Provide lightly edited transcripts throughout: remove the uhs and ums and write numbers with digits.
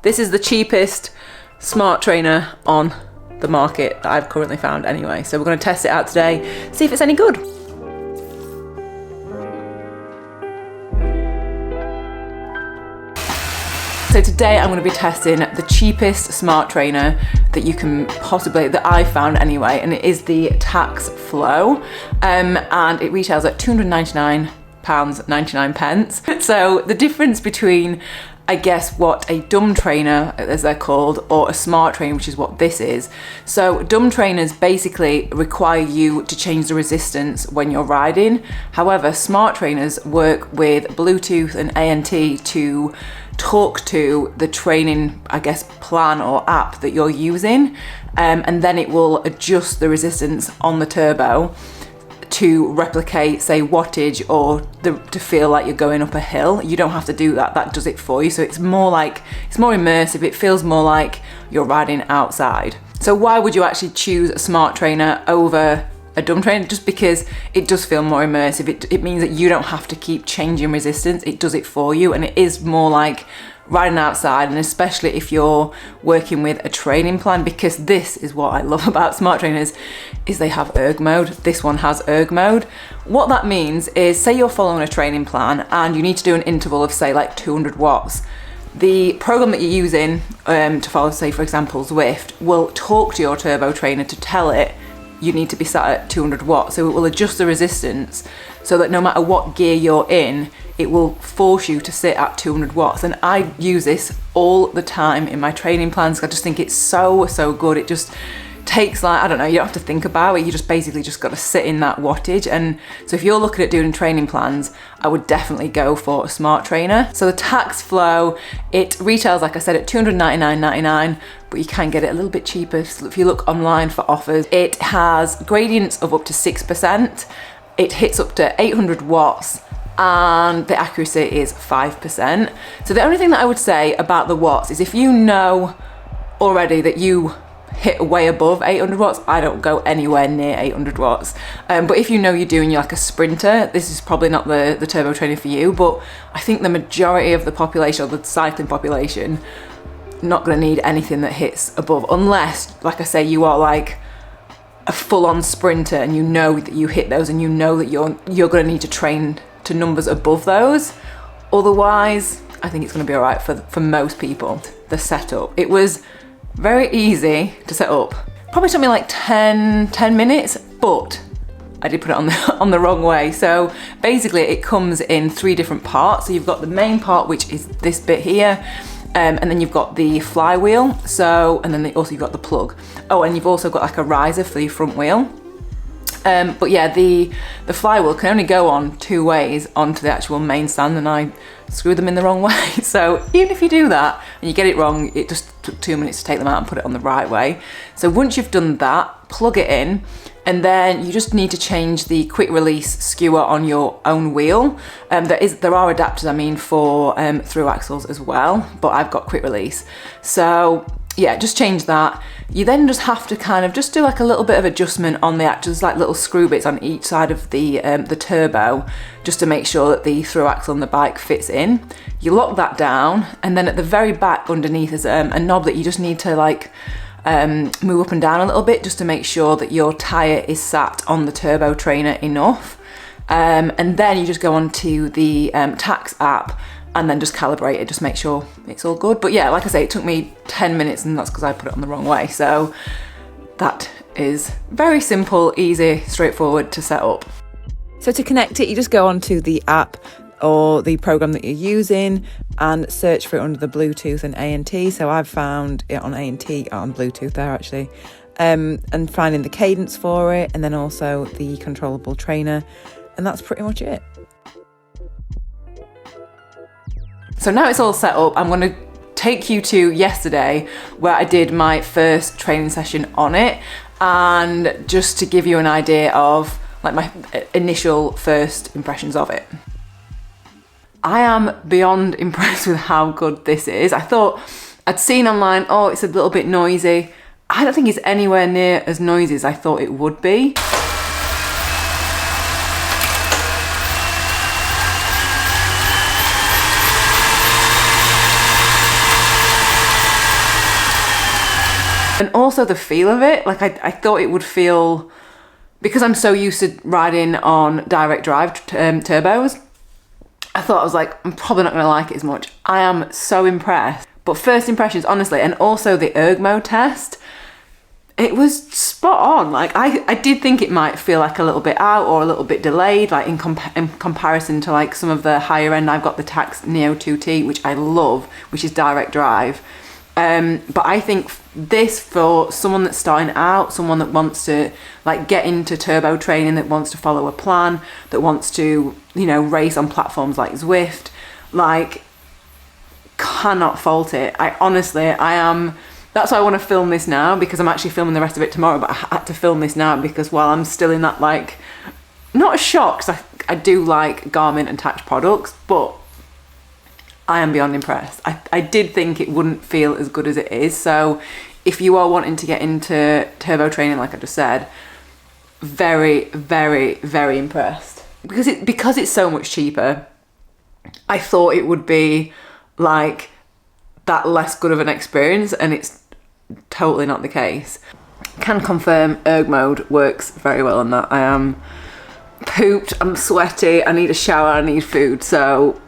This is the cheapest smart trainer on the market that I've currently found anyway. So we're going to test it out today, see if it's any good. So today I'm going to be testing the cheapest smart trainer that you can possibly, that I found anyway, and it is the Tacx Flow, and it retails at £299.99. So the difference between, I guess, what a dumb trainer, as they're called, or a smart trainer, which is what this is. So dumb trainers basically require you to change the resistance when you're riding. However, smart trainers work with Bluetooth and ANT to talk to the training, I guess, plan or app that you're using, and then it will adjust the resistance on the turbo to replicate, say, wattage or to feel like you're going up a hill. You don't have to do that, that does it for you. So it's more immersive, it feels more like you're riding outside. So why would you actually choose a smart trainer over a dumb trainer? Just because it does feel more immersive. It means that you don't have to keep changing resistance, it does it for you, and it is more like riding outside, and especially if you're working with a training plan, because this is what I love about smart trainers, is they have erg mode. This one has erg mode. What that means is, say you're following a training plan and you need to do an interval of, say, like 200 watts. The program that you're using to follow, say for example Zwift, will talk to your turbo trainer to tell it you need to be sat at 200 watts. So it will adjust the resistance so that no matter what gear you're in, it will force you to sit at 200 watts. And I use this all the time in my training plans. I just think it's so good. It just takes, like, I don't know, you don't have to think about it. You just basically just got to sit in that wattage. And so if you're looking at doing training plans, I would definitely go for a smart trainer. So the Tacx Flow, it retails, like I said, at $299.99, but you can get it a little bit cheaper if you look online for offers. It has gradients of up to 6%. It hits up to 800 watts. And the accuracy is 5%. So the only thing that I would say about the watts is, if you know already that you hit way above 800 watts, I don't go anywhere near 800 watts. But if you know you're like a sprinter, this is probably not the turbo trainer for you. But I think the majority of the population, or the cycling population, not going to need anything that hits above, unless, like I say, you are like a full-on sprinter and you know that you hit those, and you know that you're going to need to train to numbers above those. Otherwise, I think it's going to be all right for most people. The setup, it was very easy to set up. Probably took me like 10 minutes, but I did put it on the wrong way. So basically it comes in 3 different parts. So you've got the main part, which is this bit here, and then you've got the flywheel, and then you've got the plug. Oh, and you've also got like a riser for your front wheel. But yeah, the flywheel can only go on 2 ways onto the actual main stand, and I screwed them in the wrong way. So even if you do that and you get it wrong, it just took 2 minutes to take them out and put it on the right way. So once you've done that, plug it in, and then you just need to change the quick release skewer on your own wheel. There are adapters, I mean, for through axles as well, but I've got quick release. So yeah, just change that. You then just have to kind of just do like a little bit of adjustment on the axles, like little screw bits on each side of the turbo, just to make sure that the through axle on the bike fits in. You lock that down, and then at the very back underneath is a knob that you just need to like move up and down a little bit, just to make sure that your tyre is sat on the turbo trainer enough. And then you just go onto the Tacx app and then just calibrate it, just make sure it's all good. But yeah, like I say, it took me 10 minutes, and that's because I put it on the wrong way. So that is very simple, easy, straightforward to set up. So to connect it, you just go onto the app or the program that you're using and search for it under the Bluetooth and ANT. So I've found it on ANT, on Bluetooth there actually, and finding the cadence for it, and then also the controllable trainer, and that's pretty much it. So now it's all set up, I'm going to take you to yesterday, where I did my first training session on it, and just to give you an idea of like my initial first impressions of it. I am beyond impressed with how good this is. I thought, I'd seen online, oh, it's a little bit noisy. I don't think it's anywhere near as noisy as I thought it would be. And also the feel of it, like I thought it would feel, because I'm so used to riding on direct drive turbos, I thought I was like, I'm probably not going to like it as much. I am so impressed. But first impressions, honestly, and also the erg mode test, it was spot on. Like I did think it might feel like a little bit out or a little bit delayed, like in comparison to like some of the higher end. I've got the Tacx Neo 2T, which I love, which is direct drive. But I think this, for someone that's starting out, someone that wants to like get into turbo training, that wants to follow a plan, that wants to, you know, race on platforms like Zwift, like, cannot fault it. I am, that's why I want to film this now, because I'm actually filming the rest of it tomorrow, but I had to film this now because while I'm still in that, like, not a shock, because I do like Garmin and Tacx products, but I am beyond impressed. I did think it wouldn't feel as good as it is. So if you are wanting to get into turbo training, like I just said, very, very, very impressed. Because it's so much cheaper, I thought it would be like that less good of an experience, and it's totally not the case. Can confirm erg mode works very well on that. I am pooped, I'm sweaty, I need a shower, I need food, so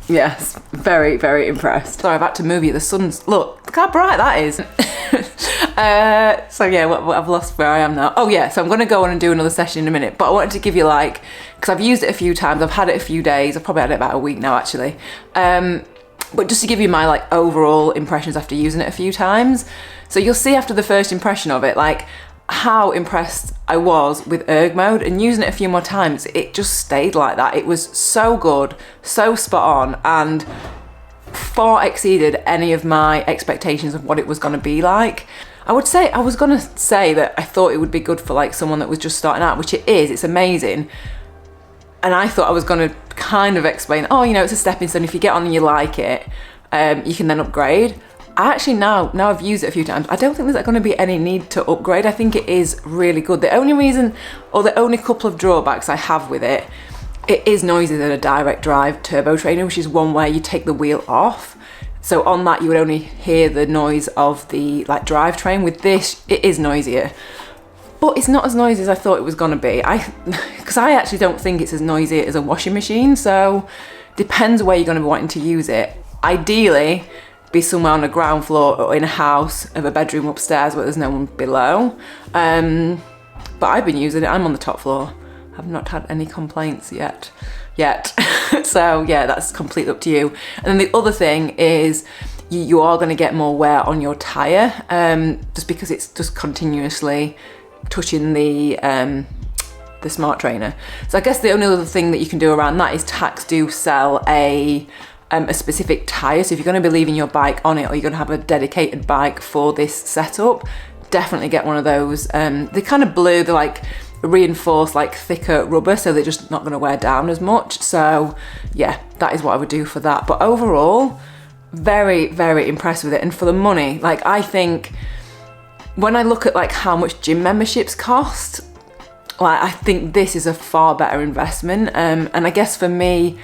yes, very, very impressed. Sorry, I've had to move you. The sun's, look how bright that is. So yeah, I've lost where I am now. Oh yeah, so I'm gonna go on and do another session in a minute, but I wanted to give you like, because I've used it a few times, I've had it a few days, I've probably had it about a week now actually. But just to give you my like overall impressions after using it a few times. So you'll see after the first impression of it, like how impressed I was with erg mode, and using it a few more times, it just stayed like that. It was so good, so spot on, and far exceeded any of my expectations of what it was going to be like. I was going to say that I thought it would be good for like someone that was just starting out, which it is, it's amazing. And I thought I was going to kind of explain, oh, you know, it's a stepping stone. If you get on and you like it, you can then upgrade. I actually now I've used it a few times, I don't think there's going to be any need to upgrade. I think it is really good. The only reason, or the only couple of drawbacks I have with it, it is noisier than a direct drive turbo trainer, which is one where you take the wheel off. So on that you would only hear the noise of the like drivetrain. With this, it is noisier, but it's not as noisy as I thought it was going to be. Because I actually don't think it's as noisy as a washing machine. So depends where you're going to be wanting to use it. Ideally, be somewhere on a ground floor or in a house, of a bedroom upstairs where there's no one below. But I've been using it, I'm on the top floor. I've not had any complaints yet. So yeah, that's completely up to you. And then the other thing is you are going to get more wear on your tyre, just because it's just continuously touching the smart trainer. So I guess the only other thing that you can do around that is Tacx do sell a specific tyre. So if you're going to be leaving your bike on it, or you're going to have a dedicated bike for this setup, definitely get one of those. They're kind of blue, they're like reinforced, like thicker rubber, so they're just not going to wear down as much. So yeah, that is what I would do for that. But overall, very, very impressed with it. And for the money, like I think when I look at like how much gym memberships cost, like I think this is a far better investment. And I guess for me,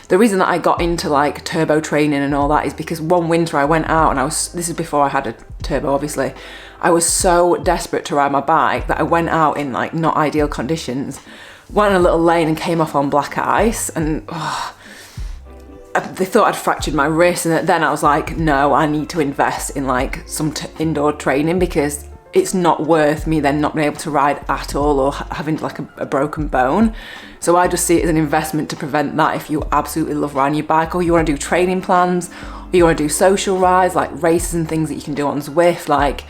the reason that I got into like turbo training and all that is because one winter I went out and this is before I had a turbo obviously, I was so desperate to ride my bike that I went out in like not ideal conditions, went on a little lane and came off on black ice, and they thought I'd fractured my wrist. And then I was like, no, I need to invest in like some indoor training, because it's not worth me then not being able to ride at all, or having like a broken bone. So I just see it as an investment to prevent that. If you absolutely love riding your bike, or you want to do training plans, or you want to do social rides like races and things that you can do on Zwift, like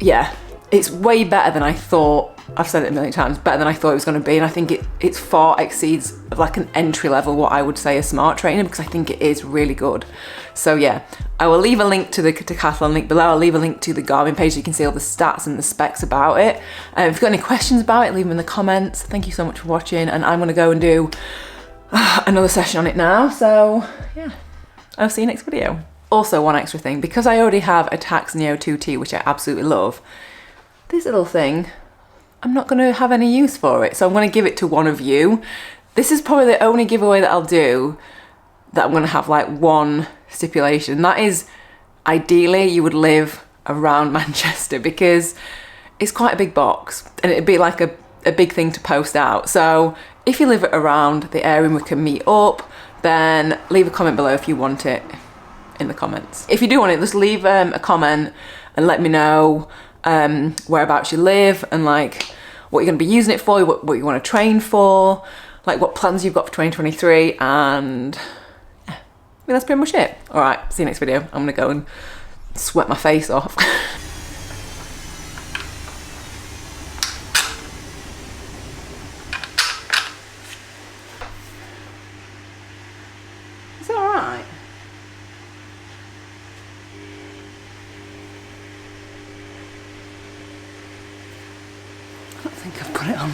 yeah, it's way better than I thought. I've said it a million times, better than I thought it was going to be. And I think it far exceeds like an entry level what I would say a smart trainer, because I think it is really good. So yeah, I will leave a link to the Decathlon link below. I'll leave a link to the Garmin page so you can see all the stats and the specs about it. If you've got any questions about it, leave them in the comments. Thank you so much for watching, and I'm going to go and do another session on it now. So yeah, I'll see you next video. Also, one extra thing, because I already have a Tacx Neo 2T, which I absolutely love, this little thing, I'm not going to have any use for it, so I'm going to give it to one of you. This is probably the only giveaway that I'll do that I'm going to have like one stipulation. That is, ideally you would live around Manchester because it's quite a big box and it'd be like a big thing to post out. So if you live around the area and we can meet up, then leave a comment below if you want it in the comments. If you do want it, just leave a comment and let me know whereabouts you live and like what you're going to be using it for, what you want to train for, like what plans you've got for 2023, and yeah, I mean, that's pretty much it. All right, see you next video. I'm gonna go and sweat my face off. Is that all right? I don't think I've put it on.